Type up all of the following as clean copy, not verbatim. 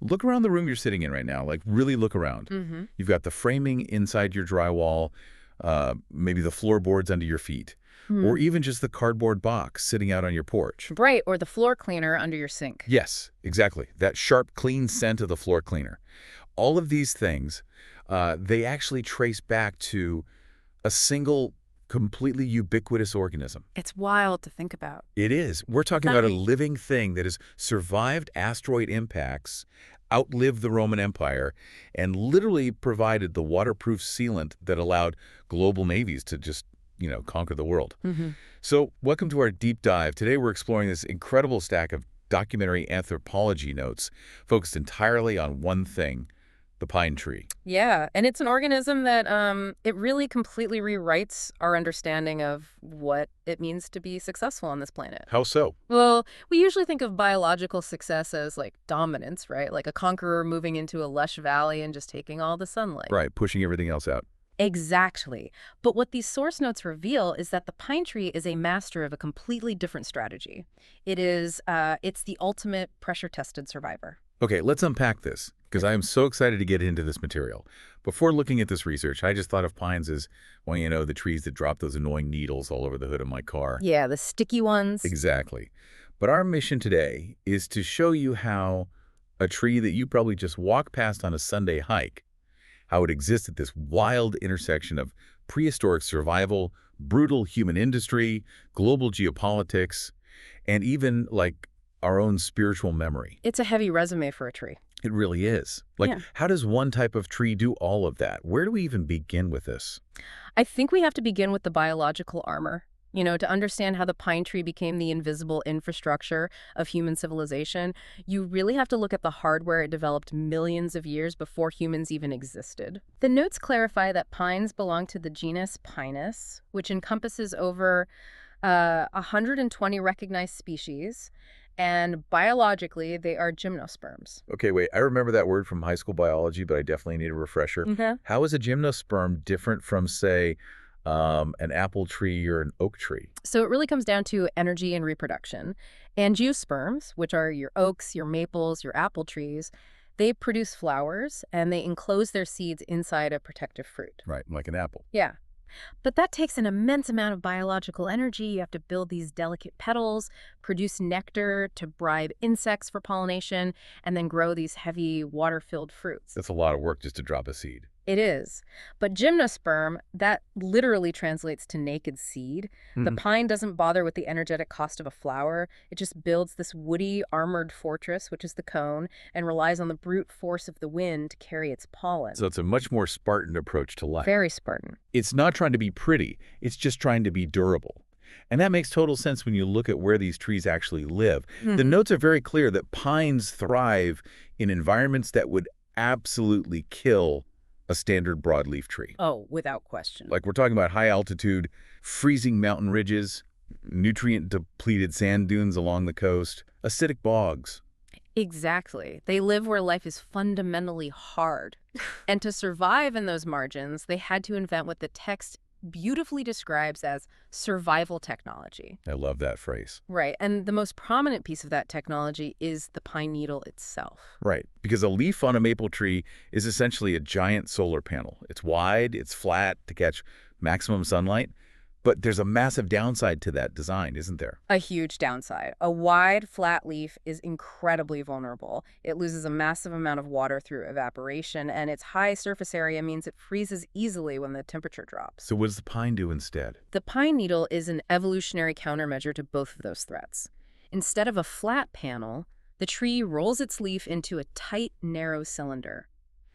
Look around the room you're sitting in right now. Like, really look around. You've got the framing inside your drywall, maybe the floorboards under your feet, or even just the cardboard box sitting out on your porch. Right, or the floor cleaner under your sink. Yes, exactly. That sharp, clean scent of the floor cleaner. All of these things, they actually trace back to a single, completely ubiquitous organism. It's wild to think about. It is. We're talking about a living thing that has survived asteroid impacts, outlived the Roman Empire, and literally provided the waterproof sealant that allowed global navies to just, conquer the world. So welcome to our deep dive. Today we're exploring this incredible stack of documentary anthropology notes focused entirely on one thing, the pine tree. Yeah, and it's an organism that it really completely rewrites our understanding of what it means to be successful on this planet. How so? Well, we usually think of biological success as like dominance, right? Like a conqueror moving into a lush valley and just taking all the sunlight. Right, pushing everything else out. Exactly. But what these source notes reveal is that the pine tree is a master of a completely different strategy. It's the ultimate pressure-tested survivor. Okay, let's unpack this, because I am so excited to get into this material. Before looking at this research, I just thought of pines as, well, the trees that drop those annoying needles all over the hood of my car. Yeah, the sticky ones. Exactly. But our mission today is to show you how a tree that you probably just walk past on a Sunday hike, how it exists at this wild intersection of prehistoric survival, brutal human industry, global geopolitics, and even, like, our own spiritual memory. It's a heavy resume for a tree. It really is. How does one type of tree do all of that? Where do we even begin with this? I think we have to begin with the biological armor. To understand how the pine tree became the invisible infrastructure of human civilization, you really have to look at the hardware it developed millions of years before humans even existed. The notes clarify that pines belong to the genus Pinus, which encompasses over 120 recognized species, and biologically, they are gymnosperms. Okay, wait, I remember that word from high school biology, but I definitely need a refresher. How is a gymnosperm different from, say, an apple tree or an oak tree? So it really comes down to energy and reproduction. Angiosperms, which are your oaks, your maples, your apple trees, they produce flowers and they enclose their seeds inside a protective fruit. Right, like an apple. Yeah. But that takes an immense amount of biological energy. You have to build these delicate petals, produce nectar to bribe insects for pollination, and then grow these heavy, water-filled fruits. That's a lot of work just to drop a seed. It is. But gymnosperm, that literally translates to naked seed. The pine doesn't bother with the energetic cost of a flower. It just builds this woody, armored fortress, which is the cone, and relies on the brute force of the wind to carry its pollen. So it's a much more Spartan approach to life. Very Spartan. It's not trying to be pretty. It's just trying to be durable. And that makes total sense when you look at where these trees actually live. The notes are very clear that pines thrive in environments that would absolutely kill a standard broadleaf tree. Oh, without question. Like, we're talking about high altitude, freezing mountain ridges, nutrient-depleted sand dunes along the coast, acidic bogs. Exactly. They live where life is fundamentally hard. And to survive in those margins, they had to invent what the text beautifully describes as survival technology. I love that phrase. Right. And the most prominent piece of that technology is the pine needle itself. Right. Because a leaf on a maple tree is essentially a giant solar panel. It's wide, it's flat to catch maximum sunlight. But there's a massive downside to that design, isn't there? A huge downside. A wide, flat leaf is incredibly vulnerable. It loses a massive amount of water through evaporation, and its high surface area means it freezes easily when the temperature drops. So what does the pine do instead? The pine needle is an evolutionary countermeasure to both of those threats. Instead of a flat panel, the tree rolls its leaf into a tight, narrow cylinder.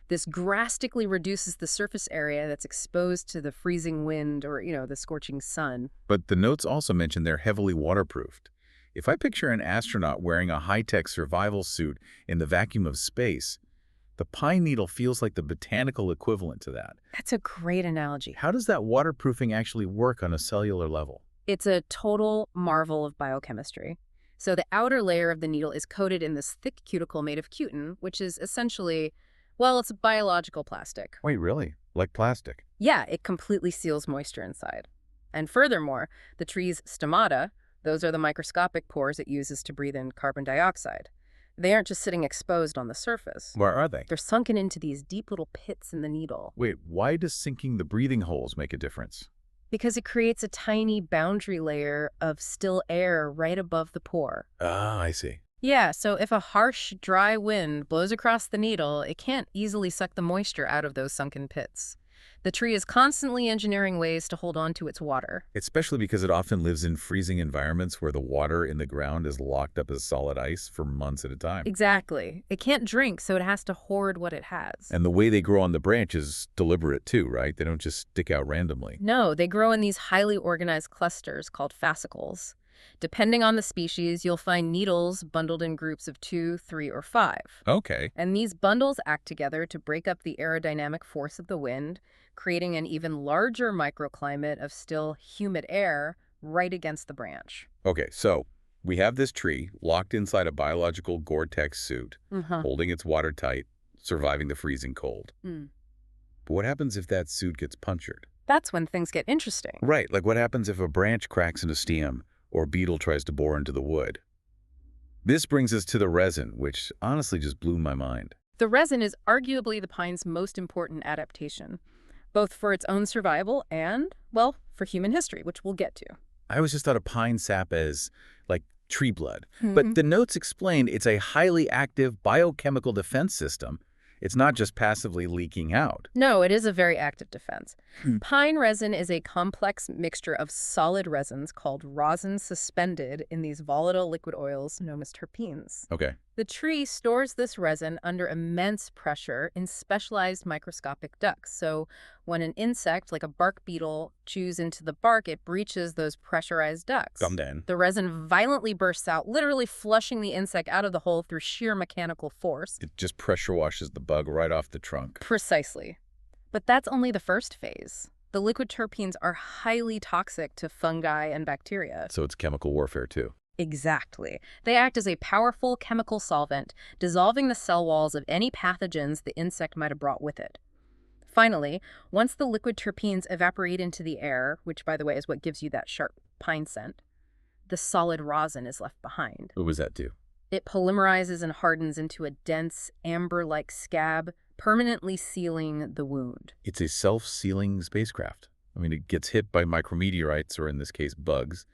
This drastically reduces the surface area that's exposed to the freezing wind or, the scorching sun. But the notes also mention they're heavily waterproofed. If I picture an astronaut wearing a high-tech survival suit in the vacuum of space, the pine needle feels like the botanical equivalent to that. That's a great analogy. How does that waterproofing actually work on a cellular level? It's a total marvel of biochemistry. So the outer layer of the needle is coated in this thick cuticle made of cutin, which is essentially, well, it's a biological plastic. Wait, really? Like plastic? Yeah, it completely seals moisture inside. And furthermore, the tree's stomata, those are the microscopic pores it uses to breathe in carbon dioxide. They aren't just sitting exposed on the surface. Where are they? They're sunken into these deep little pits in the needle. Wait, why does sinking the breathing holes make a difference? Because it creates a tiny boundary layer of still air right above the pore. Ah, I see. Yeah, so if a harsh, dry wind blows across the needle, it can't easily suck the moisture out of those sunken pits. The tree is constantly engineering ways to hold on to its water. Especially because it often lives in freezing environments where the water in the ground is locked up as solid ice for months at a time. Exactly. It can't drink, so it has to hoard what it has. And the way they grow on the branch is deliberate too, right? They don't just stick out randomly. No, they grow in these highly organized clusters called fascicles. Depending on the species, you'll find needles bundled in groups of 2, 3, or 5. Okay. And these bundles act together to break up the aerodynamic force of the wind, creating an even larger microclimate of still humid air right against the branch. Okay, so we have this tree locked inside a biological Gore-Tex suit, holding its water tight, surviving the freezing cold. But what happens if that suit gets punctured? That's when things get interesting. Right, like what happens if a branch cracks in a stem or a beetle tries to bore into the wood? This brings us to the resin, which honestly just blew my mind. The resin is arguably the pine's most important adaptation, both for its own survival and, well, for human history, which we'll get to. I always just thought of pine sap as, like, tree blood. But the notes explain it's a highly active biochemical defense system. It's not just passively leaking out. No, it is a very active defense. Pine resin is a complex mixture of solid resins called rosin suspended in these volatile liquid oils known as terpenes. Okay. The tree stores this resin under immense pressure in specialized microscopic ducts. So when an insect, like a bark beetle, chews into the bark, it breaches those pressurized ducts. Then. The resin violently bursts out, literally flushing the insect out of the hole through sheer mechanical force. It just pressure washes the bug right off the trunk. Precisely. But that's only the first phase. The liquid terpenes are highly toxic to fungi and bacteria. So it's chemical warfare too. Exactly. They act as a powerful chemical solvent, dissolving the cell walls of any pathogens the insect might have brought with it. Finally, once the liquid terpenes evaporate into the air, which by the way is what gives you that sharp pine scent, the solid rosin is left behind. What was that do? It polymerizes and hardens into a dense, amber-like scab, permanently sealing the wound. It's a self-sealing spacecraft. I mean, it gets hit by micrometeorites, or in this case, bugs,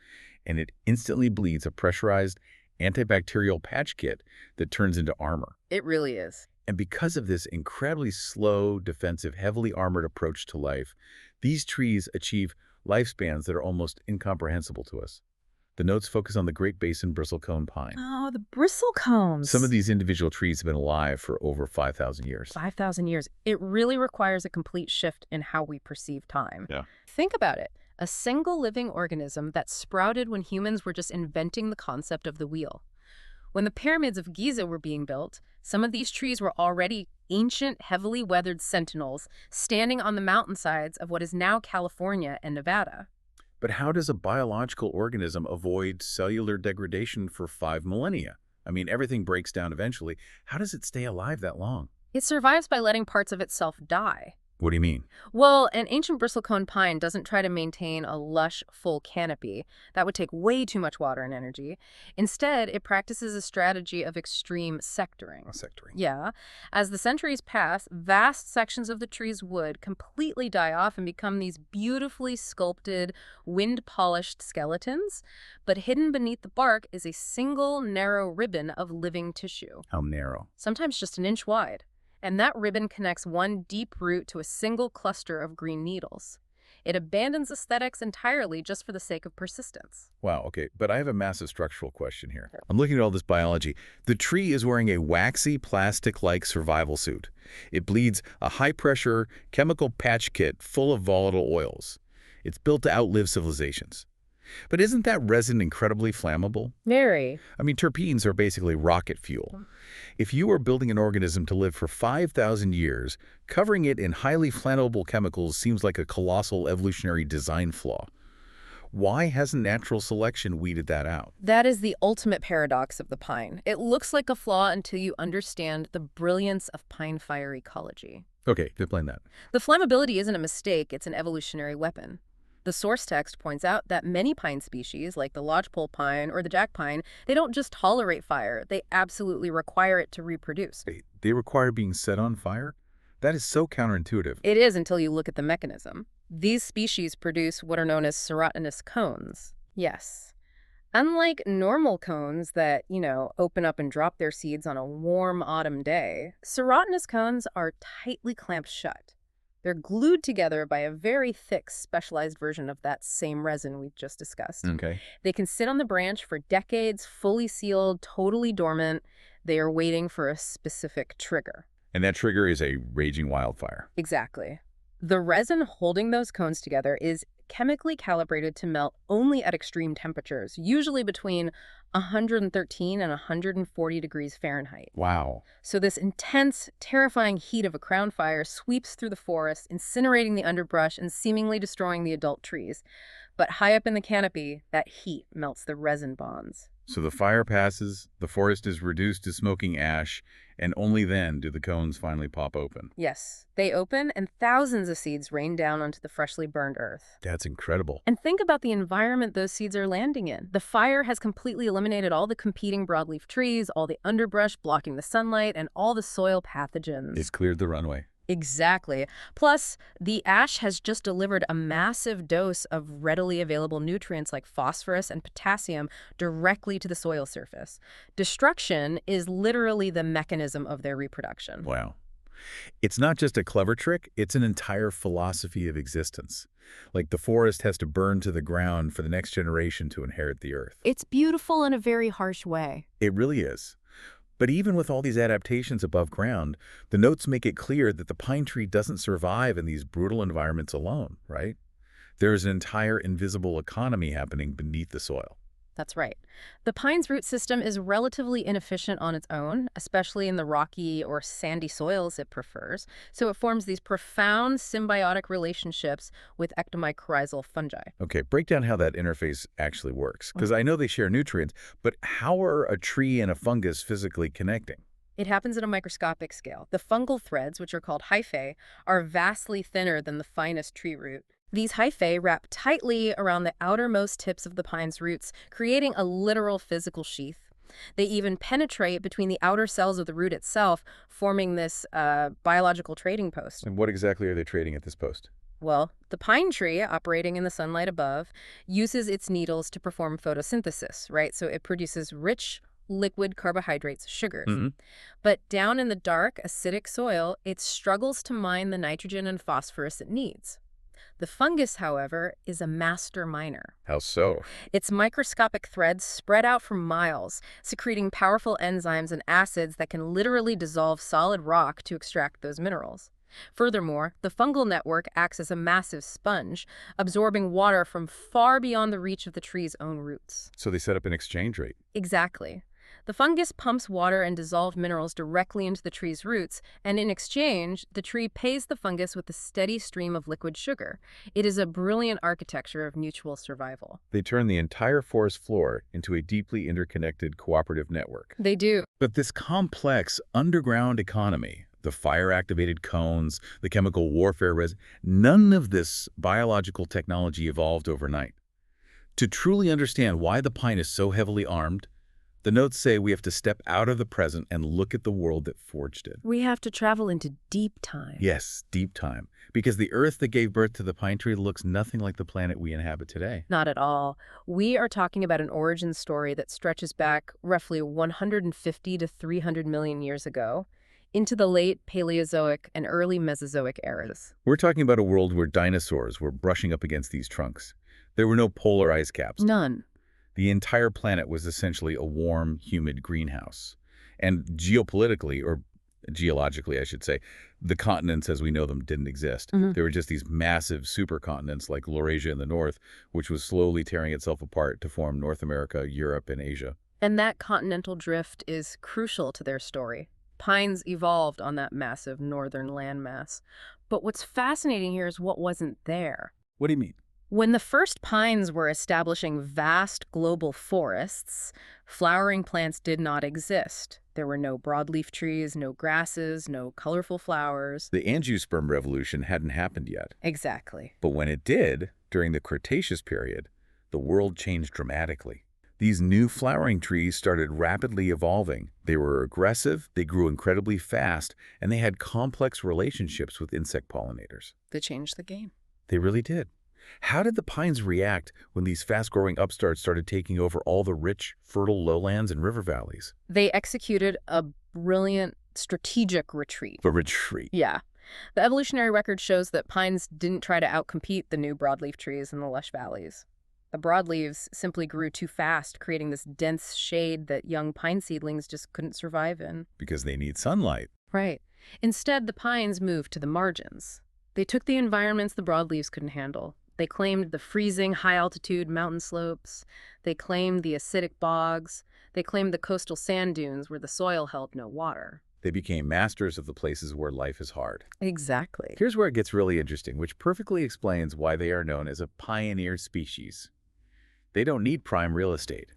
and it instantly bleeds a pressurized antibacterial patch kit that turns into armor. It really is. And because of this incredibly slow, defensive, heavily armored approach to life, these trees achieve lifespans that are almost incomprehensible to us. The notes focus on the Great Basin bristlecone pine. Oh, the bristlecones. Some of these individual trees have been alive for over 5,000 years. 5,000 years. It really requires a complete shift in how we perceive time. Yeah. Think about it. A single living organism that sprouted when humans were just inventing the concept of the wheel. When the pyramids of Giza were being built, some of these trees were already ancient, heavily weathered sentinels standing on the mountainsides of what is now California and Nevada. But how does a biological organism avoid cellular degradation for 5 millennia? I mean, everything breaks down eventually. How does it stay alive that long? It survives by letting parts of itself die. What do you mean? Well, an ancient bristlecone pine doesn't try to maintain a lush, full canopy. That would take way too much water and energy. Instead, it practices a strategy of extreme sectoring. Sectoring. Yeah. As the centuries pass, vast sections of the tree's wood completely die off and become these beautifully sculpted, wind-polished skeletons. But hidden beneath the bark is a single, narrow ribbon of living tissue. How narrow? Sometimes just an inch wide. And that ribbon connects one deep root to a single cluster of green needles. It abandons aesthetics entirely just for the sake of persistence. Wow, okay, but I have a massive structural question here. I'm looking at all this biology. The tree is wearing a waxy, plastic-like survival suit. It bleeds a high-pressure chemical patch kit full of volatile oils. It's built to outlive civilizations. But isn't that resin incredibly flammable? Very. I mean, terpenes are basically rocket fuel. If you are building an organism to live for 5,000 years, covering it in highly flammable chemicals seems like a colossal evolutionary design flaw. Why hasn't natural selection weeded that out? That is the ultimate paradox of the pine. It looks like a flaw until you understand the brilliance of pine fire ecology. Okay, explain that. The flammability isn't a mistake, it's an evolutionary weapon. The source text points out that many pine species, like the lodgepole pine or the jack pine, they don't just tolerate fire, they absolutely require it to reproduce. They require being set on fire? That is so counterintuitive. It is until you look at the mechanism. These species produce what are known as serotinous cones. Yes. Unlike normal cones that, open up and drop their seeds on a warm autumn day, serotinous cones are tightly clamped shut. They're glued together by a very thick, specialized version of that same resin we've just discussed. Okay. They can sit on the branch for decades, fully sealed, totally dormant. They are waiting for a specific trigger. And that trigger is a raging wildfire. Exactly. The resin holding those cones together is chemically calibrated to melt only at extreme temperatures, usually between 113 and 140 degrees Fahrenheit. Wow. So this intense, terrifying heat of a crown fire sweeps through the forest, incinerating the underbrush and seemingly destroying the adult trees. But high up in the canopy, that heat melts the resin bonds. So the fire passes, the forest is reduced to smoking ash, and only then do the cones finally pop open. Yes, they open and thousands of seeds rain down onto the freshly burned earth. That's incredible. And think about the environment those seeds are landing in. The fire has completely eliminated all the competing broadleaf trees, all the underbrush blocking the sunlight, and all the soil pathogens. It's cleared the runway. Exactly. Plus, the ash has just delivered a massive dose of readily available nutrients like phosphorus and potassium directly to the soil surface. Destruction is literally the mechanism of their reproduction. Wow. It's not just a clever trick, it's an entire philosophy of existence. Like the forest has to burn to the ground for the next generation to inherit the earth. It's beautiful in a very harsh way. It really is. But even with all these adaptations above ground, the notes make it clear that the pine tree doesn't survive in these brutal environments alone, right? There's an entire invisible economy happening beneath the soil. That's right. The pine's root system is relatively inefficient on its own, especially in the rocky or sandy soils it prefers, so it forms these profound symbiotic relationships with ectomycorrhizal fungi. Okay, break down how that interface actually works, because I know they share nutrients, but how are a tree and a fungus physically connecting? It happens at a microscopic scale. The fungal threads, which are called hyphae, are vastly thinner than the finest tree root. These hyphae wrap tightly around the outermost tips of the pine's roots, creating a literal physical sheath. They even penetrate between the outer cells of the root itself, forming this biological trading post. And what exactly are they trading at this post? Well, the pine tree, operating in the sunlight above, uses its needles to perform photosynthesis, right? So it produces rich, liquid carbohydrates, sugars. But down in the dark, acidic soil, it struggles to mine the nitrogen and phosphorus it needs. The fungus, however, is a master miner. How so? Its microscopic threads spread out for miles, secreting powerful enzymes and acids that can literally dissolve solid rock to extract those minerals. Furthermore, the fungal network acts as a massive sponge, absorbing water from far beyond the reach of the tree's own roots. So they set up an exchange rate. Exactly. The fungus pumps water and dissolved minerals directly into the tree's roots, and in exchange, the tree pays the fungus with a steady stream of liquid sugar. It is a brilliant architecture of mutual survival. They turn the entire forest floor into a deeply interconnected cooperative network. They do. But this complex underground economy, the fire-activated cones, the chemical warfare resin, none of this biological technology evolved overnight. To truly understand why the pine is so heavily armed, the notes say we have to step out of the present and look at the world that forged it. We have to travel into deep time. Yes, deep time. Because the earth that gave birth to the pine tree looks nothing like the planet we inhabit today. Not at all. We are talking about an origin story that stretches back roughly 150 to 300 million years ago, into the late Paleozoic and early Mesozoic eras. We're talking about a world where dinosaurs were brushing up against these trunks. There were no polar ice caps. None. The entire planet was essentially a warm, humid greenhouse. And geopolitically, or geologically, I should say, the continents as we know them didn't exist. There were just these massive supercontinents like Laurasia in the north, which was slowly tearing itself apart to form North America, Europe, and Asia. And that continental drift is crucial to their story. Pines evolved on that massive northern landmass. But what's fascinating here is what wasn't there. What do you mean? When the first pines were establishing vast global forests, flowering plants did not exist. There were no broadleaf trees, no grasses, no colorful flowers. The angiosperm revolution hadn't happened yet. Exactly. But when it did, During the Cretaceous period, the world changed dramatically. These new flowering trees started rapidly evolving. They were aggressive, they grew incredibly fast, and they had complex relationships with insect pollinators. They changed the game. They really did. How did the pines react when these fast-growing upstarts started taking over all the rich, fertile lowlands and river valleys? They executed a brilliant strategic retreat. A retreat. Yeah. The evolutionary record shows that pines didn't try to outcompete the new broadleaf trees in the lush valleys. The broadleaves simply grew too fast, creating this dense shade that young pine seedlings just couldn't survive in. Because they need sunlight. Right. Instead, the pines moved to the margins. They took the environments the broadleaves couldn't handle. They claimed the freezing, high-altitude mountain slopes. They claimed the acidic bogs. They claimed the coastal sand dunes where the soil held no water. They became masters of the places where life is hard. Exactly. Here's where it gets really interesting, which perfectly explains why they are known as a pioneer species. They don't need prime real estate.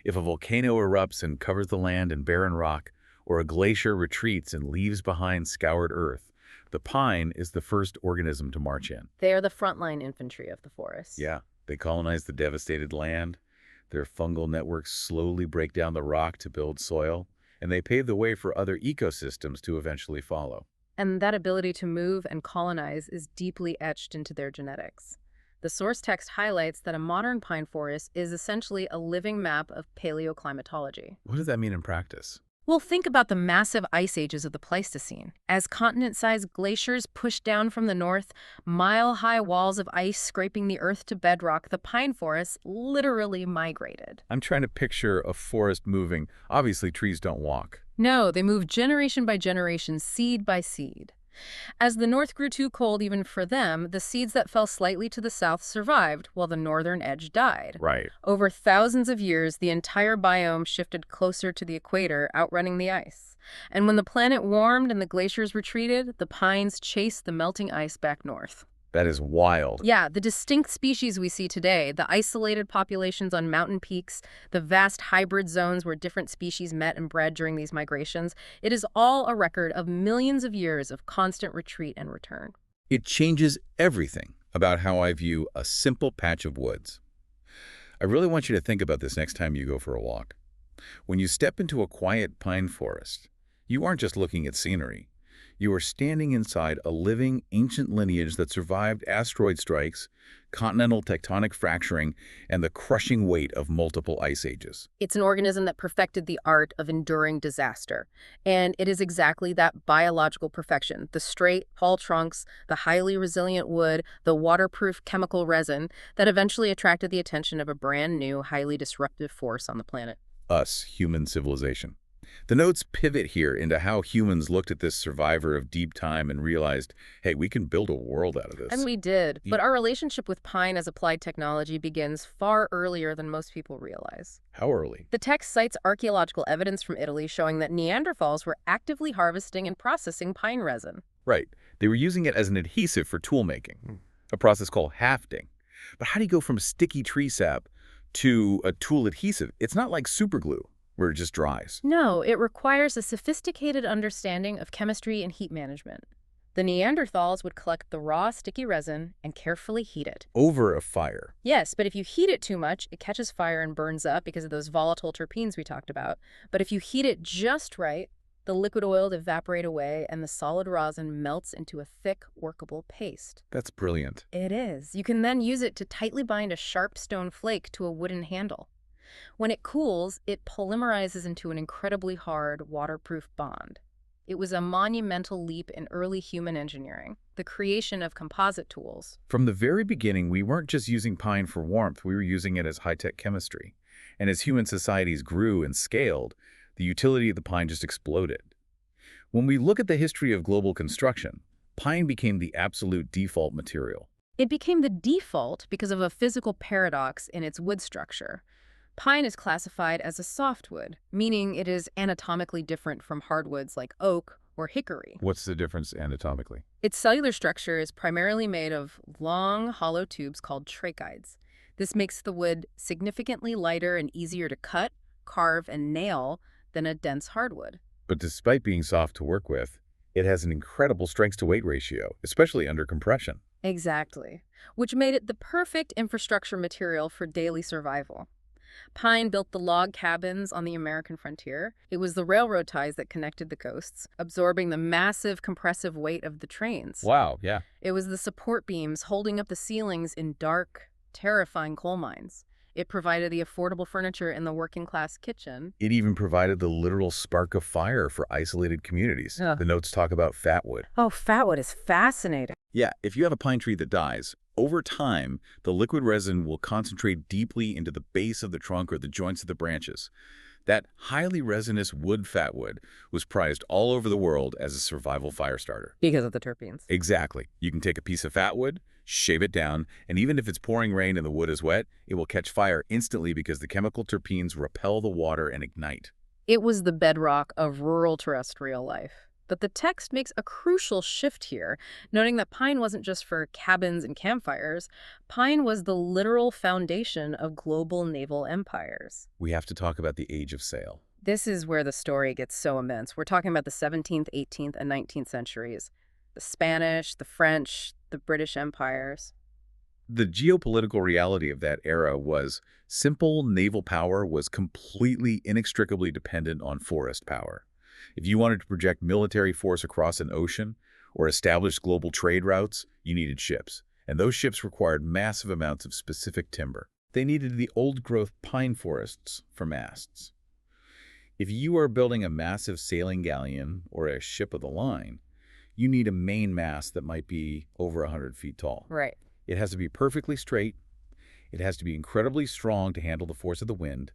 If a volcano erupts and covers the land in barren rock, or a glacier retreats and leaves behind scoured earth, the pine is the first organism to march in. They are the frontline infantry of the forest. Yeah, they colonize the devastated land. Their fungal networks slowly break down the rock to build soil, and they pave the way for other ecosystems to eventually follow. And that ability to move and colonize is deeply etched into their genetics. The source text highlights that a modern pine forest is essentially a living map of paleoclimatology. What does that mean in practice? Well, think about the massive ice ages of the Pleistocene. As continent-sized glaciers pushed down from the north, mile-high walls of ice scraping the earth to bedrock, the pine forests literally migrated. I'm trying to picture a forest moving. Obviously, trees don't walk. No, they moved generation by generation, seed by seed. As the north grew too cold even for them, the seeds that fell slightly to the south survived, while the northern edge died. Right. Over thousands of years, the entire biome shifted closer to the equator, outrunning the ice. And when the planet warmed and the glaciers retreated, the pines chased the melting ice back north. That is wild. Yeah, the distinct species we see today, the isolated populations on mountain peaks, the vast hybrid zones where different species met and bred during these migrations, it is all a record of millions of years of constant retreat and return. It changes everything about how I view a simple patch of woods. I really want you to think about this next time you go for a walk. When you step into a quiet pine forest, you aren't just looking at scenery. You are standing inside a living, ancient lineage that survived asteroid strikes, continental tectonic fracturing, and the crushing weight of multiple ice ages. It's an organism that perfected the art of enduring disaster. And it is exactly that biological perfection, the straight, tall trunks, the highly resilient wood, the waterproof chemical resin, that eventually attracted the attention of a brand new, highly disruptive force on the planet. Us, human civilization. The notes pivot here into how humans looked at this survivor of deep time and realized, hey, we can build a world out of this. And we did. But our relationship with pine as applied technology begins far earlier than most people realize. How early? The text cites archaeological evidence from Italy showing that Neanderthals were actively harvesting and processing pine resin. Right. They were using it as an adhesive for tool making, a process called hafting. But how do you go from sticky tree sap to a tool adhesive? It's not like superglue, where it just dries. No, it requires a sophisticated understanding of chemistry and heat management. The Neanderthals would collect the raw, sticky resin and carefully heat it. Over a fire. Yes, but if you heat it too much, it catches fire and burns up because of those volatile terpenes we talked about. But if you heat it just right, the liquid oil will evaporate away and the solid rosin melts into a thick, workable paste. That's brilliant. It is. You can then use it to tightly bind a sharp stone flake to a wooden handle. When it cools, it polymerizes into an incredibly hard, waterproof bond. It was a monumental leap in early human engineering, the creation of composite tools. From the very beginning, we weren't just using pine for warmth, we were using it as high-tech chemistry. And as human societies grew and scaled, the utility of the pine just exploded. When we look at the history of global construction, pine became the absolute default material. It became the default because of a physical paradox in its wood structure. Pine is classified as a softwood, meaning it is anatomically different from hardwoods like oak or hickory. What's the difference anatomically? Its cellular structure is primarily made of long, hollow tubes called tracheids. This makes the wood significantly lighter and easier to cut, carve, and nail than a dense hardwood. But despite being soft to work with, it has an incredible strength-to-weight ratio, especially under compression. Exactly. Which made it the perfect infrastructure material for daily survival. Pine built the log cabins on the American frontier. It was the railroad ties that connected the coasts, absorbing the massive compressive weight of the trains. Wow, yeah. It was the support beams holding up the ceilings in dark, terrifying coal mines. It provided the affordable furniture in the working-class kitchen. It even provided the literal spark of fire for isolated communities. Ugh. The notes talk about fatwood. Oh, fatwood is fascinating. Yeah, if you have a pine tree that dies, over time, the liquid resin will concentrate deeply into the base of the trunk or the joints of the branches. That highly resinous wood fatwood was prized all over the world as a survival fire starter. Because of the terpenes. Exactly. You can take a piece of fatwood, shave it down, and even if it's pouring rain and the wood is wet, it will catch fire instantly because the chemical terpenes repel the water and ignite. It was the bedrock of rural terrestrial life. But the text makes a crucial shift here, noting that pine wasn't just for cabins and campfires. Pine was the literal foundation of global naval empires. We have to talk about the age of sail. This is where the story gets so immense. We're talking about the 17th, 18th, and 19th centuries. The Spanish, the French, the British empires. The geopolitical reality of that era was simple naval power was completely inextricably dependent on forest power. If you wanted to project military force across an ocean or establish global trade routes, you needed ships. And those ships required massive amounts of specific timber. They needed the old-growth pine forests for masts. If you are building a massive sailing galleon or a ship of the line, you need a main mast that might be over 100 feet tall. Right. It has to be perfectly straight. It has to be incredibly strong to handle the force of the wind,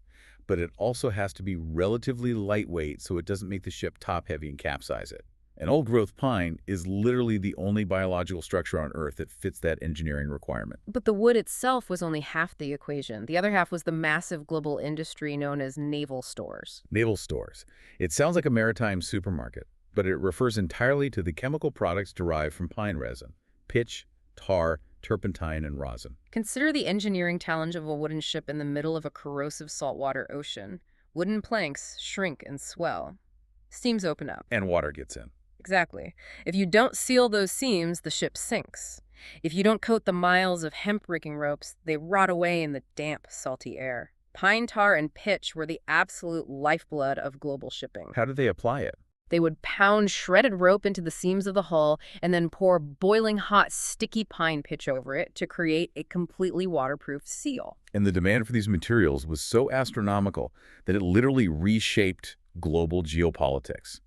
but it also has to be relatively lightweight so it doesn't make the ship top-heavy and capsize it. An old-growth pine is literally the only biological structure on Earth that fits that engineering requirement. But the wood itself was only half the equation. The other half was the massive global industry known as naval stores. Naval stores. It sounds like a maritime supermarket, but it refers entirely to the chemical products derived from pine resin: pitch, tar, turpentine, and rosin. Consider the engineering challenge of a wooden ship in the middle of a corrosive saltwater ocean. Wooden planks shrink and swell. Seams open up. And water gets in. Exactly. If you don't seal those seams, the ship sinks. If you don't coat the miles of hemp rigging ropes, they rot away in the damp, salty air. Pine tar and pitch were the absolute lifeblood of global shipping. How do they apply it? They would pound shredded rope into the seams of the hull and then pour boiling hot, sticky pine pitch over it to create a completely waterproof seal. And the demand for these materials was so astronomical that it literally reshaped global geopolitics.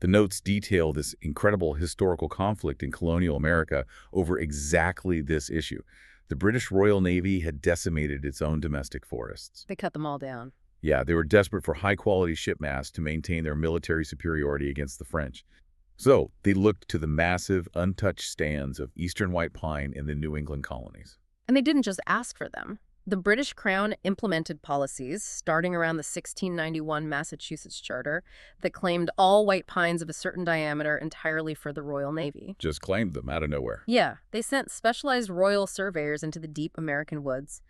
The notes detail this incredible historical conflict in colonial America over exactly this issue. The British Royal Navy had decimated its own domestic forests. They cut them all down. Yeah, they were desperate for high-quality ship masts to maintain their military superiority against the French. So they looked to the massive, untouched stands of eastern white pine in the New England colonies. And they didn't just ask for them. The British Crown implemented policies, starting around the 1691 Massachusetts Charter, that claimed all white pines of a certain diameter entirely for the Royal Navy. Just claimed them out of nowhere. Yeah, they sent specialized royal surveyors into the deep American woods.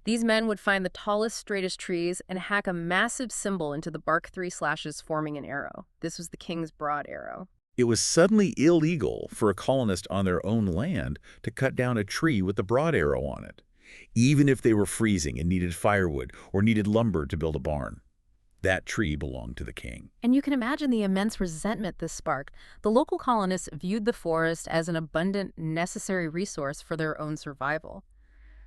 These men would find the tallest, straightest trees and hack a massive symbol into the bark 3 slashes, forming an arrow. This was the King's Broad Arrow. It was suddenly illegal for a colonist on their own land to cut down a tree with the broad arrow on it, even if they were freezing and needed firewood or needed lumber to build a barn. That tree belonged to the king. And you can imagine the immense resentment this sparked. The local colonists viewed the forest as an abundant, necessary resource for their own survival.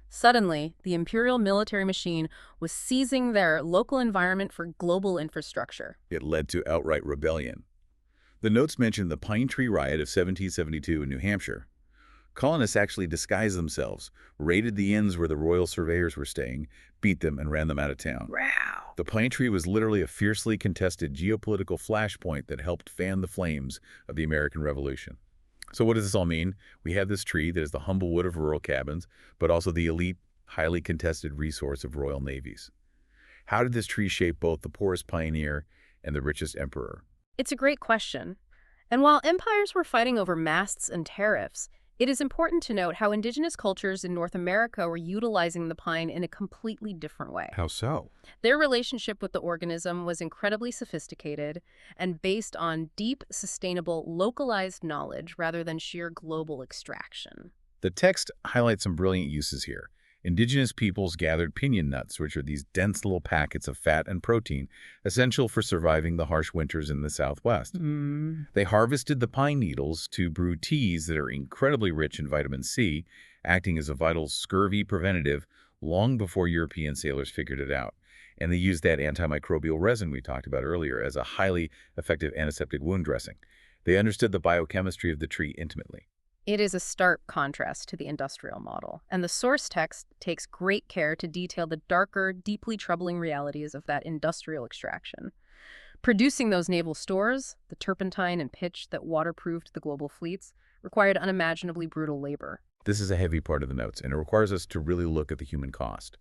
Suddenly, the imperial military machine was seizing their local environment for global infrastructure. It led to outright rebellion. The notes mention the Pine Tree Riot of 1772 in New Hampshire. Colonists actually disguised themselves, raided the inns where the royal surveyors were staying, beat them, and ran them out of town. Wow. The pine tree was literally a fiercely contested geopolitical flashpoint that helped fan the flames of the American Revolution. So what does this all mean? We have this tree that is the humble wood of rural cabins, but also the elite, highly contested resource of royal navies. How did this tree shape both the poorest pioneer and the richest emperor? It's a great question. And while empires were fighting over masts and tariffs, it is important to note how indigenous cultures in North America were utilizing the pine in a completely different way. How so? Their relationship with the organism was incredibly sophisticated and based on deep, sustainable, localized knowledge rather than sheer global extraction. The text highlights some brilliant uses here. Indigenous peoples gathered piñon nuts, which are these dense little packets of fat and protein, essential for surviving the harsh winters in the Southwest. They harvested the pine needles to brew teas that are incredibly rich in vitamin C, acting as a vital scurvy preventative long before European sailors figured it out. And they used that antimicrobial resin we talked about earlier as a highly effective antiseptic wound dressing. They understood the biochemistry of the tree intimately. It is a stark contrast to the industrial model, and the source text takes great care to detail the darker, deeply troubling realities of that industrial extraction. Producing those naval stores, the turpentine and pitch that waterproofed the global fleets, required unimaginably brutal labor. This is a heavy part of the notes, and it requires us to really look at the human cost.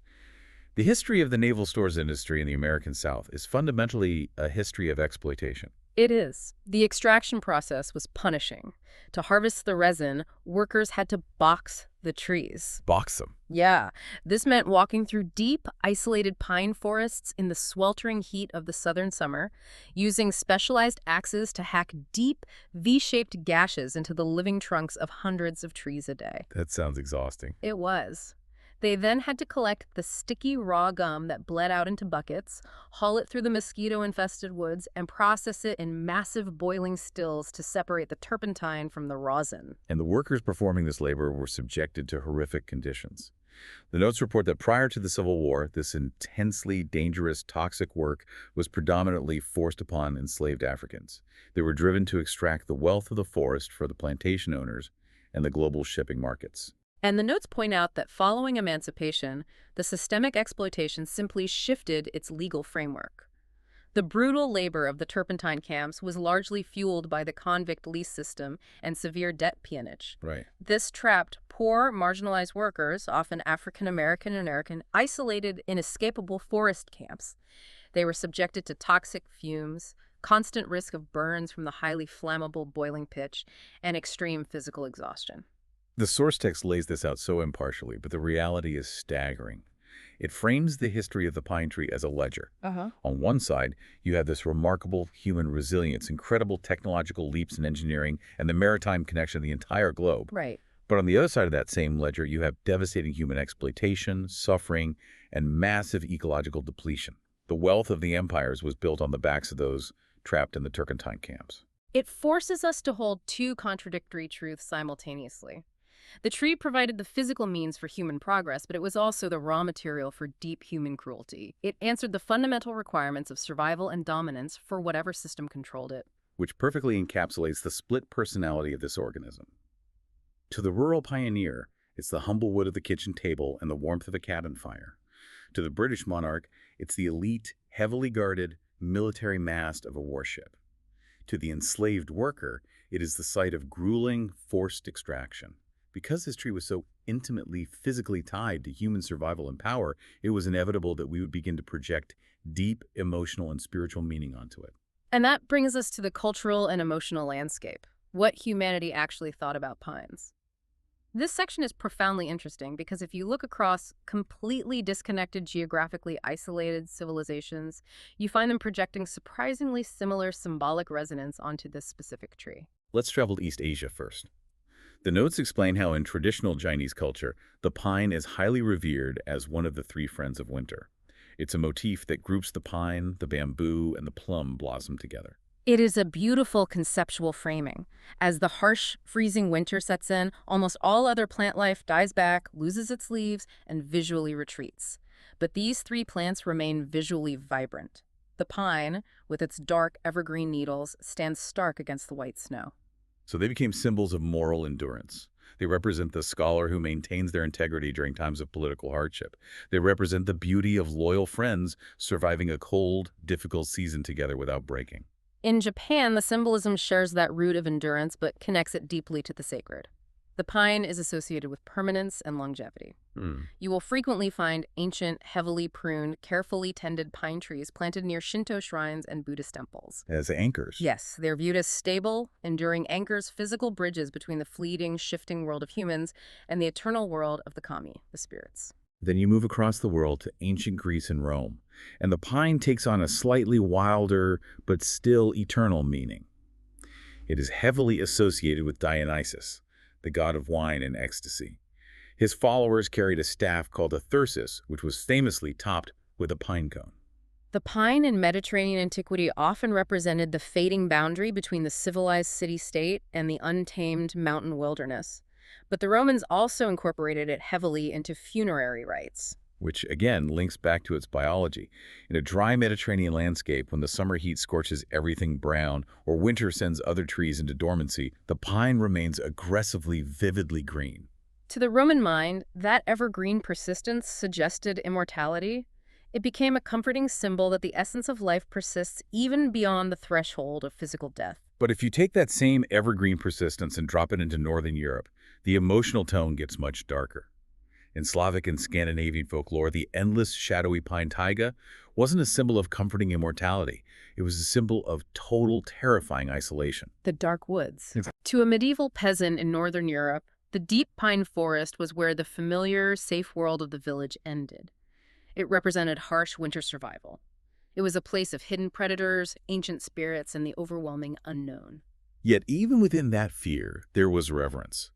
The history of the naval stores industry in the American South is fundamentally a history of exploitation. It is. The extraction process was punishing. To harvest the resin, workers had to box the trees. Box them. Yeah, this meant walking through deep, isolated pine forests in the sweltering heat of the southern summer, using specialized axes to hack deep, V-shaped gashes into the living trunks of hundreds of trees a day. That sounds exhausting. It was. They then had to collect the sticky raw gum that bled out into buckets, haul it through the mosquito-infested woods, and process it in massive boiling stills to separate the turpentine from the rosin. And the workers performing this labor were subjected to horrific conditions. The notes report that prior to the Civil War, this intensely dangerous, toxic work was predominantly forced upon enslaved Africans. They were driven to extract the wealth of the forest for the plantation owners and the global shipping markets. And the notes point out that following emancipation, the systemic exploitation simply shifted its legal framework. The brutal labor of the turpentine camps was largely fueled by the convict lease system and severe debt peonage. Right. This trapped poor, marginalized workers, often African-American and American, isolated, inescapable forest camps. They were subjected to toxic fumes, constant risk of burns from the highly flammable boiling pitch, and extreme physical exhaustion. The source text lays this out so impartially, but the reality is staggering. It frames the history of the pine tree as a ledger. On one side, you have this remarkable human resilience, incredible technological leaps in engineering, and the maritime connection of the entire globe. Right. But on the other side of that same ledger, you have devastating human exploitation, suffering, and massive ecological depletion. The wealth of the empires was built on the backs of those trapped in the turpentine camps. It forces us to hold two contradictory truths simultaneously. The tree provided the physical means for human progress, but it was also the raw material for deep human cruelty. It answered the fundamental requirements of survival and dominance for whatever system controlled it. Which perfectly encapsulates the split personality of this organism. To the rural pioneer, it's the humble wood of the kitchen table and the warmth of a cabin fire. To the British monarch, it's the elite, heavily guarded, military mast of a warship. To the enslaved worker, it is the site of grueling, forced extraction. Because this tree was so intimately physically tied to human survival and power, it was inevitable that we would begin to project deep emotional and spiritual meaning onto it. And that brings us to the cultural and emotional landscape, what humanity actually thought about pines. This section is profoundly interesting because if you look across completely disconnected, geographically isolated civilizations, you find them projecting surprisingly similar symbolic resonance onto this specific tree. Let's travel to East Asia first. The notes explain how in traditional Chinese culture, the pine is highly revered as one of the three friends of winter. It's a motif that groups the pine, the bamboo, and the plum blossom together. It is a beautiful conceptual framing. As the harsh, freezing winter sets in, almost all other plant life dies back, loses its leaves, and visually retreats. But these three plants remain visually vibrant. The pine, with its dark evergreen needles, stands stark against the white snow. So they became symbols of moral endurance. They represent the scholar who maintains their integrity during times of political hardship. They represent the beauty of loyal friends surviving a cold, difficult season together without breaking. In Japan, the symbolism shares that root of endurance but connects it deeply to the sacred. The pine is associated with permanence and longevity. You will frequently find ancient, heavily pruned, carefully tended pine trees planted near Shinto shrines and Buddhist temples. As anchors. Yes, they're viewed as stable, enduring anchors, physical bridges between the fleeting, shifting world of humans and the eternal world of the kami, the spirits. Then you move across the world to ancient Greece and Rome, and the pine takes on a slightly wilder but still eternal meaning. It is heavily associated with Dionysus, the god of wine and ecstasy. His followers carried a staff called a thyrsus, which was famously topped with a pine cone. The pine in Mediterranean antiquity often represented the fading boundary between the civilized city-state and the untamed mountain wilderness. But the Romans also incorporated it heavily into funerary rites. Which again links back to its biology. In a dry Mediterranean landscape, when the summer heat scorches everything brown or winter sends other trees into dormancy, the pine remains aggressively, vividly green. To the Roman mind, that evergreen persistence suggested immortality. It became a comforting symbol that the essence of life persists even beyond the threshold of physical death. But if you take that same evergreen persistence and drop it into Northern Europe, the emotional tone gets much darker. In Slavic and Scandinavian folklore, the endless, shadowy pine taiga wasn't a symbol of comforting immortality. It was a symbol of total, terrifying isolation. The dark woods. Exactly. To a medieval peasant in Northern Europe, the deep pine forest was where the familiar, safe world of the village ended. It represented harsh winter survival. It was a place of hidden predators, ancient spirits, and the overwhelming unknown. Yet even within that fear, there was reverence.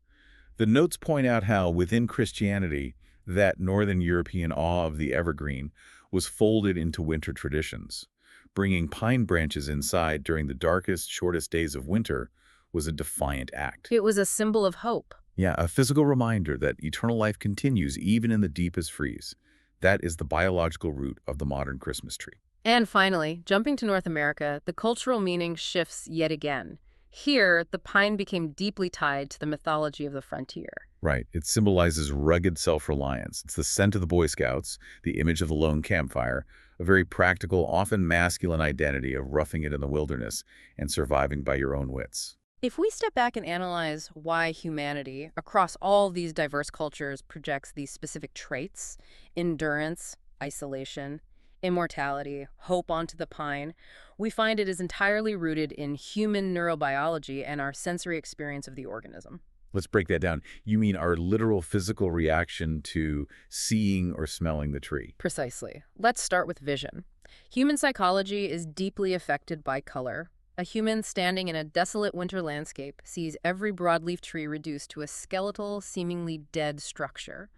The notes point out how, within Christianity, that Northern European awe of the evergreen was folded into winter traditions. Bringing pine branches inside during the darkest, shortest days of winter was a defiant act. It was a symbol of hope. Yeah, a physical reminder that eternal life continues even in the deepest freeze. That is the biological root of the modern Christmas tree. And finally, jumping to North America, the cultural meaning shifts yet again. Here, the pine became deeply tied to the mythology of the frontier. Right. It symbolizes rugged self-reliance. It's the scent of the Boy Scouts, the image of the lone campfire, a very practical, often masculine identity of roughing it in the wilderness and surviving by your own wits. If we step back and analyze why humanity, across all these diverse cultures, projects these specific traits, endurance, isolation, immortality, hope onto the pine, we find it is entirely rooted in human neurobiology and our sensory experience of the organism. Let's break that down. You mean our literal physical reaction to seeing or smelling the tree? Precisely. Let's start with vision. Human psychology is deeply affected by color. A human standing in a desolate winter landscape sees every broadleaf tree reduced to a skeletal, seemingly dead structure.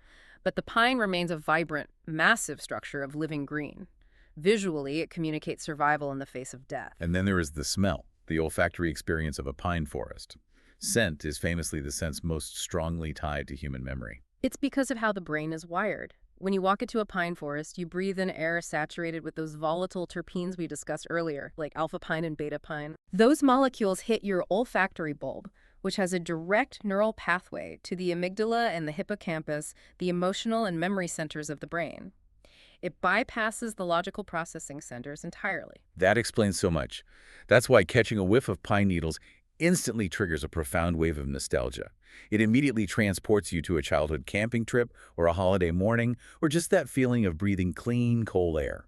But the pine remains a vibrant, massive structure of living green. Visually, it communicates survival in the face of death. And then there is the smell, the olfactory experience of a pine forest. Scent is famously the sense most strongly tied to human memory. It's because of how the brain is wired. When you walk into a pine forest, you breathe in air saturated with those volatile terpenes we discussed earlier, like alpha pine and beta pine. Those molecules hit your olfactory bulb, which has a direct neural pathway to the amygdala and the hippocampus, the emotional and memory centers of the brain. It bypasses the logical processing centers entirely. That explains so much. That's why catching a whiff of pine needles instantly triggers a profound wave of nostalgia. It immediately transports you to a childhood camping trip or a holiday morning, or just that feeling of breathing clean, cold air.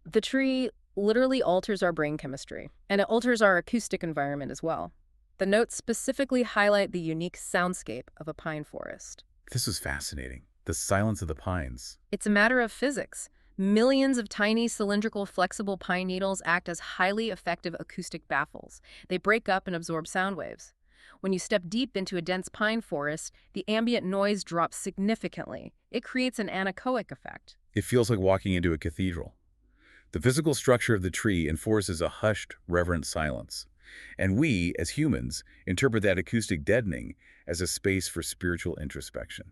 The tree literally alters our brain chemistry, and it alters our acoustic environment as well. The notes specifically highlight the unique soundscape of a pine forest. This is fascinating. The silence of the pines. It's a matter of physics. Millions of tiny, cylindrical, flexible pine needles act as highly effective acoustic baffles. They break up and absorb sound waves. When you step deep into a dense pine forest, the ambient noise drops significantly. It creates an anechoic effect. It feels like walking into a cathedral. The physical structure of the tree enforces a hushed, reverent silence. And we, as humans, interpret that acoustic deadening as a space for spiritual introspection.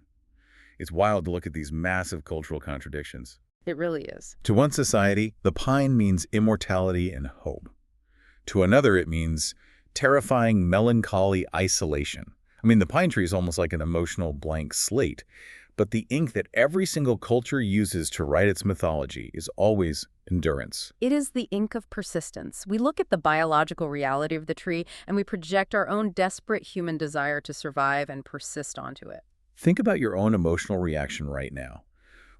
It's wild to look at these massive cultural contradictions. It really is. To one society, the pine means immortality and hope. To another, it means terrifying, melancholy isolation. I mean, the pine tree is almost like an emotional blank slate, but the ink that every single culture uses to write its mythology is always endurance. It is the ink of persistence. We look at the biological reality of the tree, and we project our own desperate human desire to survive and persist onto it. Think about your own emotional reaction right now.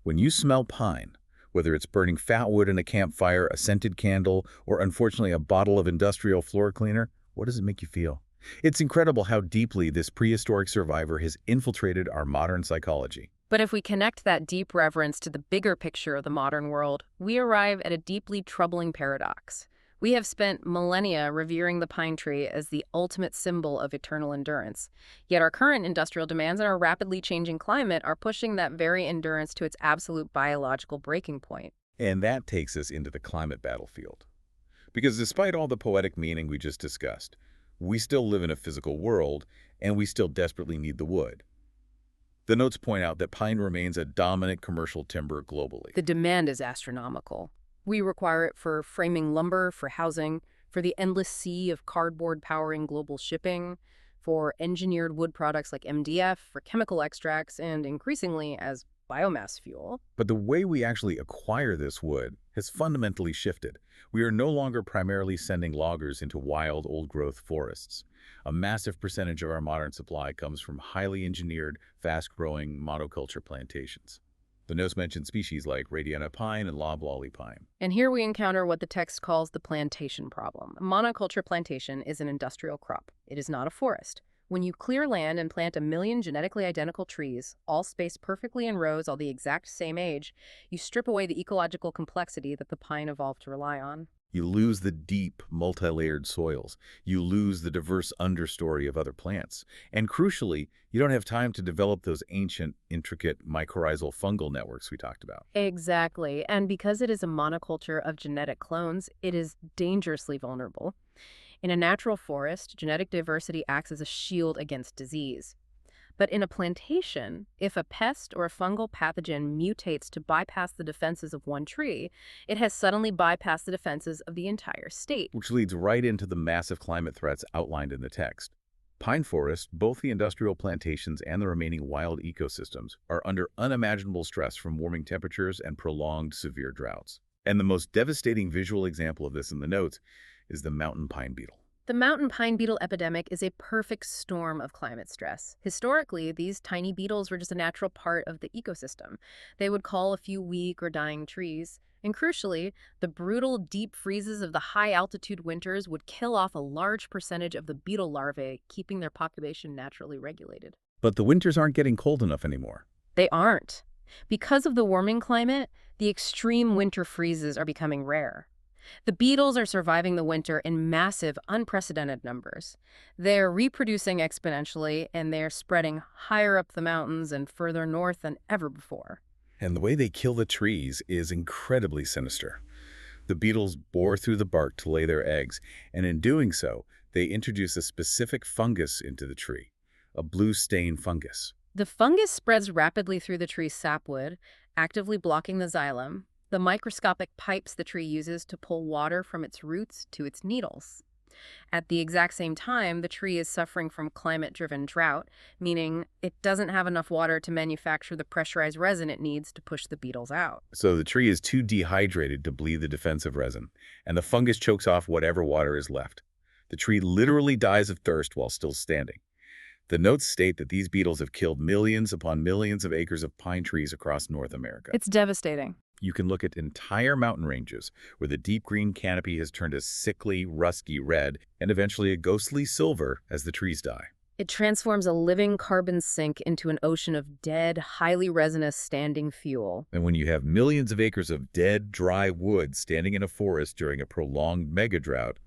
When you smell pine, whether it's burning fat wood in a campfire, a scented candle, or unfortunately a bottle of industrial floor cleaner, what does it make you feel? It's incredible how deeply this prehistoric survivor has infiltrated our modern psychology. But if we connect that deep reverence to the bigger picture of the modern world, we arrive at a deeply troubling paradox. We have spent millennia revering the pine tree as the ultimate symbol of eternal endurance. Yet our current industrial demands and our rapidly changing climate are pushing that very endurance to its absolute biological breaking point. And that takes us into the climate battlefield. Because despite all the poetic meaning we just discussed, we still live in a physical world, and we still desperately need the wood. The notes point out that pine remains a dominant commercial timber globally. The demand is astronomical. We require it for framing lumber, for housing, for the endless sea of cardboard powering global shipping, for engineered wood products like MDF, for chemical extracts, and increasingly as biomass fuel. But the way we actually acquire this wood has fundamentally shifted. We are no longer primarily sending loggers into wild, old-growth forests. A massive percentage of our modern supply comes from highly engineered, fast-growing monoculture plantations. The notes mention species like Radiata pine and loblolly pine. And here we encounter what the text calls the plantation problem. A monoculture plantation is an industrial crop. It is not a forest. When you clear land and plant 1 million genetically identical trees, all spaced perfectly in rows, all the exact same age, you strip away the ecological complexity that the pine evolved to rely on. You lose the deep, multi-layered soils. You lose the diverse understory of other plants. And crucially, you don't have time to develop those ancient, intricate mycorrhizal fungal networks we talked about. Exactly. And because it is a monoculture of genetic clones, it is dangerously vulnerable. In a natural forest, genetic diversity acts as a shield against disease. But in a plantation, if a pest or a fungal pathogen mutates to bypass the defenses of one tree, it has suddenly bypassed the defenses of the entire state. Which leads right into the massive climate threats outlined in the text. Pine forests, both the industrial plantations and the remaining wild ecosystems, are under unimaginable stress from warming temperatures and prolonged severe droughts. And the most devastating visual example of this in the notes is the mountain pine beetle. The mountain pine beetle epidemic is a perfect storm of climate stress. Historically, these tiny beetles were just a natural part of the ecosystem. They would cull a few weak or dying trees. And crucially, the brutal, deep freezes of the high-altitude winters would kill off a large percentage of the beetle larvae, keeping their population naturally regulated. But the winters aren't getting cold enough anymore. They aren't. Because of the warming climate, the extreme winter freezes are becoming rare. The beetles are surviving the winter in massive, unprecedented numbers. They're reproducing exponentially, and they're spreading higher up the mountains and further north than ever before. And the way they kill the trees is incredibly sinister. The beetles bore through the bark to lay their eggs, and in doing so, they introduce a specific fungus into the tree, a blue stain fungus. The fungus spreads rapidly through the tree's sapwood, actively blocking the xylem, the microscopic pipes the tree uses to pull water from its roots to its needles. At the exact same time, the tree is suffering from climate-driven drought, meaning it doesn't have enough water to manufacture the pressurized resin it needs to push the beetles out. So the tree is too dehydrated to bleed the defensive resin, and the fungus chokes off whatever water is left. The tree literally dies of thirst while still standing. The notes state that these beetles have killed millions upon millions of acres of pine trees across North America. It's devastating. You can look at entire mountain ranges where the deep green canopy has turned a sickly, rusty red and eventually a ghostly silver as the trees die. It transforms a living carbon sink into an ocean of dead, highly resinous standing fuel. And when you have millions of acres of dead, dry wood standing in a forest during a prolonged mega drought,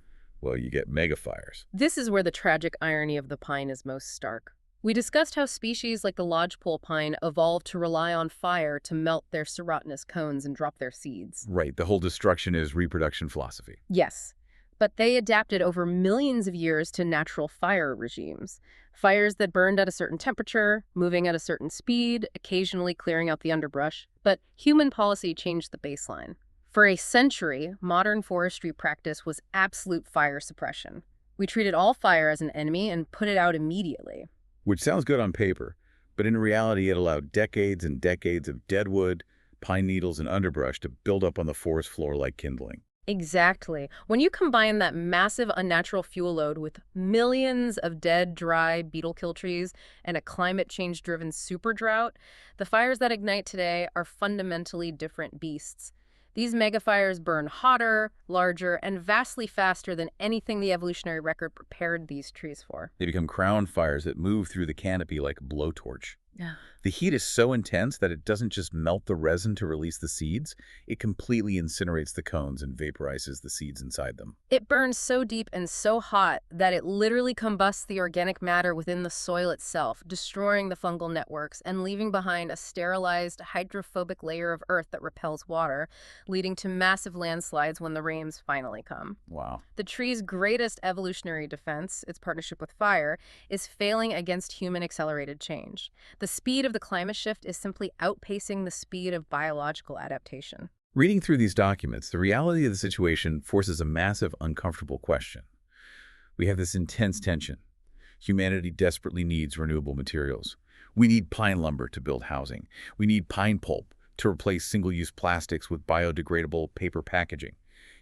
well, you get mega fires. This is where the tragic irony of the pine is most stark. We discussed how species like the lodgepole pine evolved to rely on fire to melt their serotinous cones and drop their seeds. Right, the whole destruction is reproduction philosophy. Yes, but they adapted over millions of years to natural fire regimes. Fires that burned at a certain temperature, moving at a certain speed, occasionally clearing out the underbrush. But human policy changed the baseline. For a century, modern forestry practice was absolute fire suppression. We treated all fire as an enemy and put it out immediately. Which sounds good on paper, but in reality it allowed decades and decades of dead wood, pine needles, and underbrush to build up on the forest floor like kindling. Exactly. When you combine that massive unnatural fuel load with millions of dead, dry, beetle-kill trees and a climate change-driven super drought, the fires that ignite today are fundamentally different beasts. These megafires burn hotter, larger, and vastly faster than anything the evolutionary record prepared these trees for. They become crown fires that move through the canopy like a blowtorch. Yeah. The heat is so intense that it doesn't just melt the resin to release the seeds, it completely incinerates the cones and vaporizes the seeds inside them. It burns so deep and so hot that it literally combusts the organic matter within the soil itself, destroying the fungal networks and leaving behind a sterilized, hydrophobic layer of earth that repels water, leading to massive landslides when the rains finally come. Wow. The tree's greatest evolutionary defense, its partnership with fire, is failing against human-accelerated change. The speed of the climate shift is simply outpacing the speed of biological adaptation. Reading through these documents, the reality of the situation forces a massive, uncomfortable question. We have this intense tension. Humanity desperately needs renewable materials. We need pine lumber to build housing. We need pine pulp to replace single-use plastics with biodegradable paper packaging.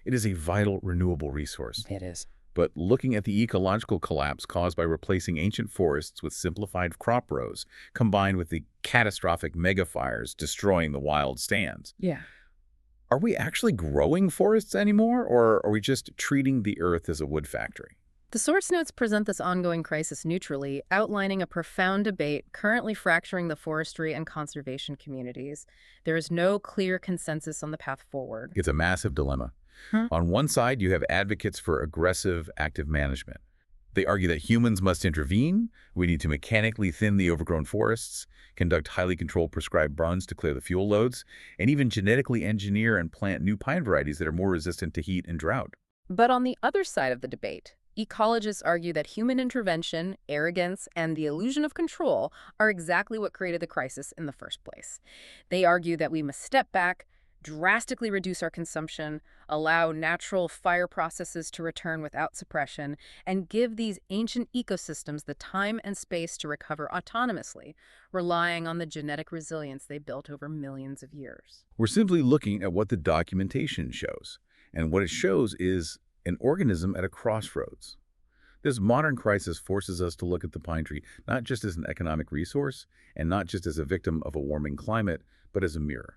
It is a vital, renewable resource. It is. But looking at the ecological collapse caused by replacing ancient forests with simplified crop rows, combined with the catastrophic megafires destroying the wild stands, Yeah. are we actually growing forests anymore, or are we just treating the earth as a wood factory? The source notes present this ongoing crisis neutrally, outlining a profound debate currently fracturing the forestry and conservation communities. There is no clear consensus on the path forward. It's a massive dilemma. On one side, you have advocates for aggressive, active management. They argue that humans must intervene, we need to mechanically thin the overgrown forests, conduct highly controlled prescribed burns to clear the fuel loads, and even genetically engineer and plant new pine varieties that are more resistant to heat and drought. But on the other side of the debate, ecologists argue that human intervention, arrogance, and the illusion of control are exactly what created the crisis in the first place. They argue that we must step back, drastically reduce our consumption, allow natural fire processes to return without suppression, and give these ancient ecosystems the time and space to recover autonomously, relying on the genetic resilience they built over millions of years. We're simply looking at what the documentation shows, and what it shows is an organism at a crossroads. This modern crisis forces us to look at the pine tree not just as an economic resource, and not just as a victim of a warming climate, but as a mirror.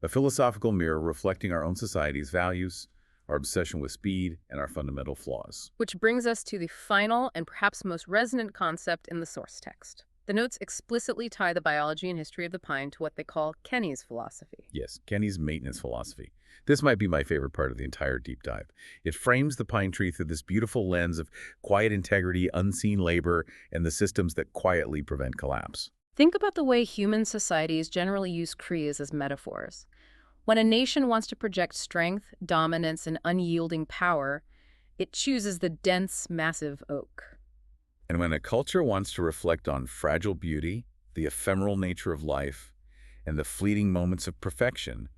A philosophical mirror reflecting our own society's values, our obsession with speed, and our fundamental flaws. Which brings us to the final and perhaps most resonant concept in the source text. The notes explicitly tie the biology and history of the pine to what they call Kenny's philosophy. Yes, Kenny's maintenance philosophy. This might be my favorite part of the entire deep dive. It frames the pine tree through this beautiful lens of quiet integrity, unseen labor, and the systems that quietly prevent collapse. Think about the way human societies generally use trees as metaphors. When a nation wants to project strength, dominance, and unyielding power, it chooses the dense, massive oak. And when a culture wants to reflect on fragile beauty, the ephemeral nature of life, and the fleeting moments of perfection,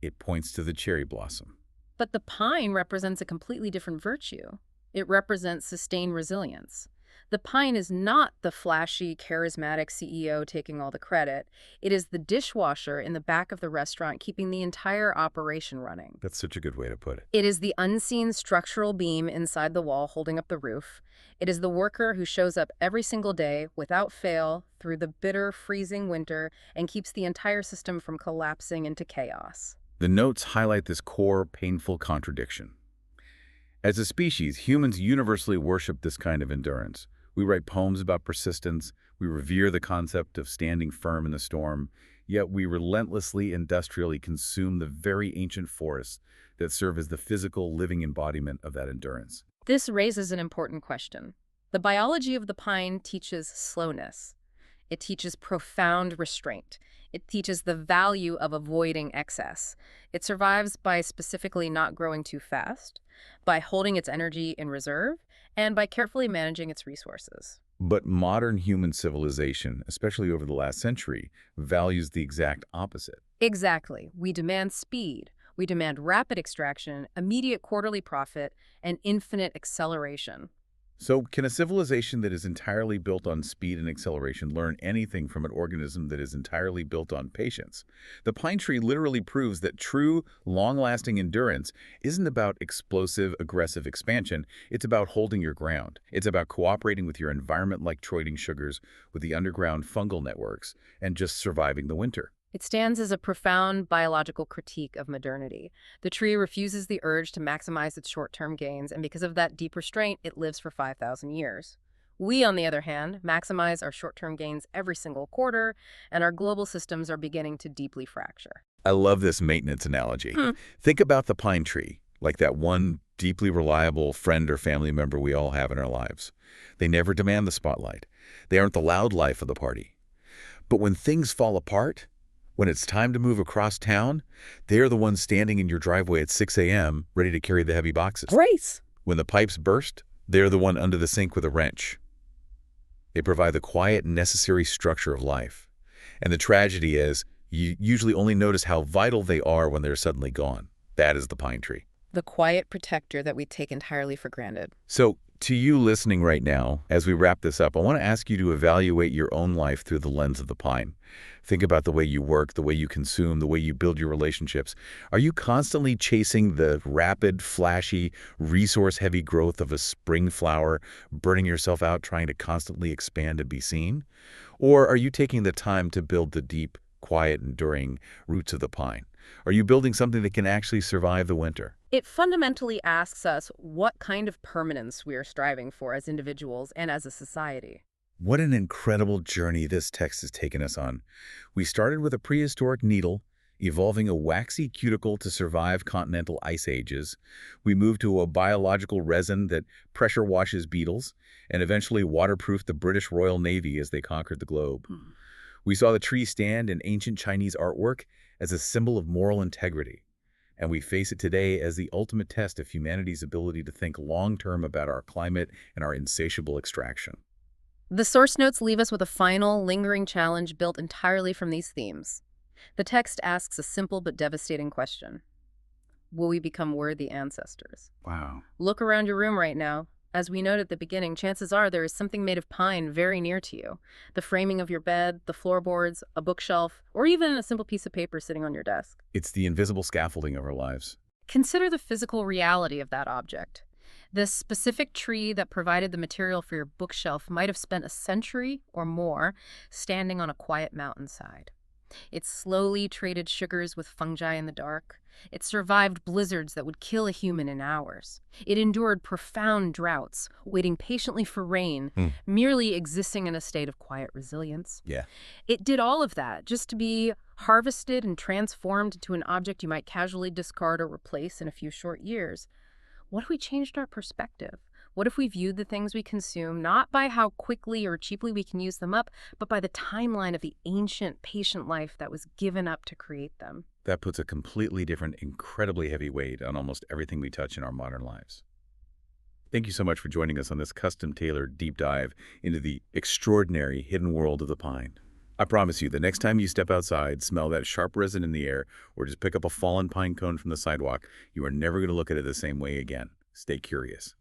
it points to the cherry blossom. But the pine represents a completely different virtue. It represents sustained resilience. The pine is not the flashy, charismatic CEO taking all the credit. It is the dishwasher in the back of the restaurant keeping the entire operation running. That's such a good way to put it. It is the unseen structural beam inside the wall holding up the roof. It is the worker who shows up every single day, without fail, through the bitter, freezing winter and keeps the entire system from collapsing into chaos. The notes highlight this core, painful contradiction. As a species, humans universally worship this kind of endurance. We write poems about persistence, we revere the concept of standing firm in the storm, yet we relentlessly, industrially consume the very ancient forests that serve as the physical, living embodiment of that endurance. This raises an important question. The biology of the pine teaches slowness. It teaches profound restraint. It teaches the value of avoiding excess. It survives by specifically not growing too fast, by holding its energy in reserve, and by carefully managing its resources. But modern human civilization, especially over the last century, values the exact opposite. Exactly. We demand speed. We demand rapid extraction, immediate quarterly profit, and infinite acceleration. So can a civilization that is entirely built on speed and acceleration learn anything from an organism that is entirely built on patience? The pine tree literally proves that true, long-lasting endurance isn't about explosive, aggressive expansion. It's about holding your ground. It's about cooperating with your environment like trading sugars with the underground fungal networks and just surviving the winter. It stands as a profound biological critique of modernity. The tree refuses the urge to maximize its short-term gains, and because of that deep restraint, it lives for 5,000 years. We, on the other hand, maximize our short-term gains every single quarter, and our global systems are beginning to deeply fracture. I love this maintenance analogy. Hmm. Think about the pine tree, like that one deeply reliable friend or family member we all have in our lives. They never demand the spotlight. They aren't the loud life of the party. But when things fall apart, when it's time to move across town, they're the ones standing in your driveway at 6 a.m. ready to carry the heavy boxes. Grace! When the pipes burst, they're the one under the sink with a wrench. They provide the quiet and necessary structure of life. And the tragedy is, you usually only notice how vital they are when they're suddenly gone. That is the pine tree. The quiet protector that we take entirely for granted. So, to you listening right now, as we wrap this up, I want to ask you to evaluate your own life through the lens of the pine. Think about the way you work, the way you consume, the way you build your relationships. Are you constantly chasing the rapid, flashy, resource-heavy growth of a spring flower, burning yourself out trying to constantly expand and be seen? Or are you taking the time to build the deep, quiet, enduring roots of the pine? Are you building something that can actually survive the winter? It fundamentally asks us what kind of permanence we are striving for as individuals and as a society. What an incredible journey this text has taken us on. We started with a prehistoric needle, evolving a waxy cuticle to survive continental ice ages. We moved to a biological resin that pressure washes beetles, and eventually waterproofed the British Royal Navy as they conquered the globe. We saw the tree stand in ancient Chinese artwork as a symbol of moral integrity, and we face it today as the ultimate test of humanity's ability to think long-term about our climate and our insatiable extraction. The source notes leave us with a final, lingering challenge built entirely from these themes. The text asks a simple but devastating question. Will we become worthy ancestors? Wow. Look around your room right now. As we noted at the beginning, chances are there is something made of pine very near to you. The framing of your bed, the floorboards, a bookshelf, or even a simple piece of paper sitting on your desk. It's the invisible scaffolding of our lives. Consider the physical reality of that object. The specific tree that provided the material for your bookshelf might have spent a century or more standing on a quiet mountainside. It slowly traded sugars with fungi in the dark. It survived blizzards that would kill a human in hours. It endured profound droughts, waiting patiently for rain, merely existing in a state of quiet resilience. Yeah. It did all of that just to be harvested and transformed into an object you might casually discard or replace in a few short years. What if we changed our perspective? What if we viewed the things we consume not by how quickly or cheaply we can use them up, but by the timeline of the ancient, patient life that was given up to create them? That puts a completely different, incredibly heavy weight on almost everything we touch in our modern lives. Thank you so much for joining us on this custom-tailored deep dive into the extraordinary hidden world of the pine. I promise you, the next time you step outside, smell that sharp resin in the air, or just pick up a fallen pine cone from the sidewalk, you are never going to look at it the same way again. Stay curious.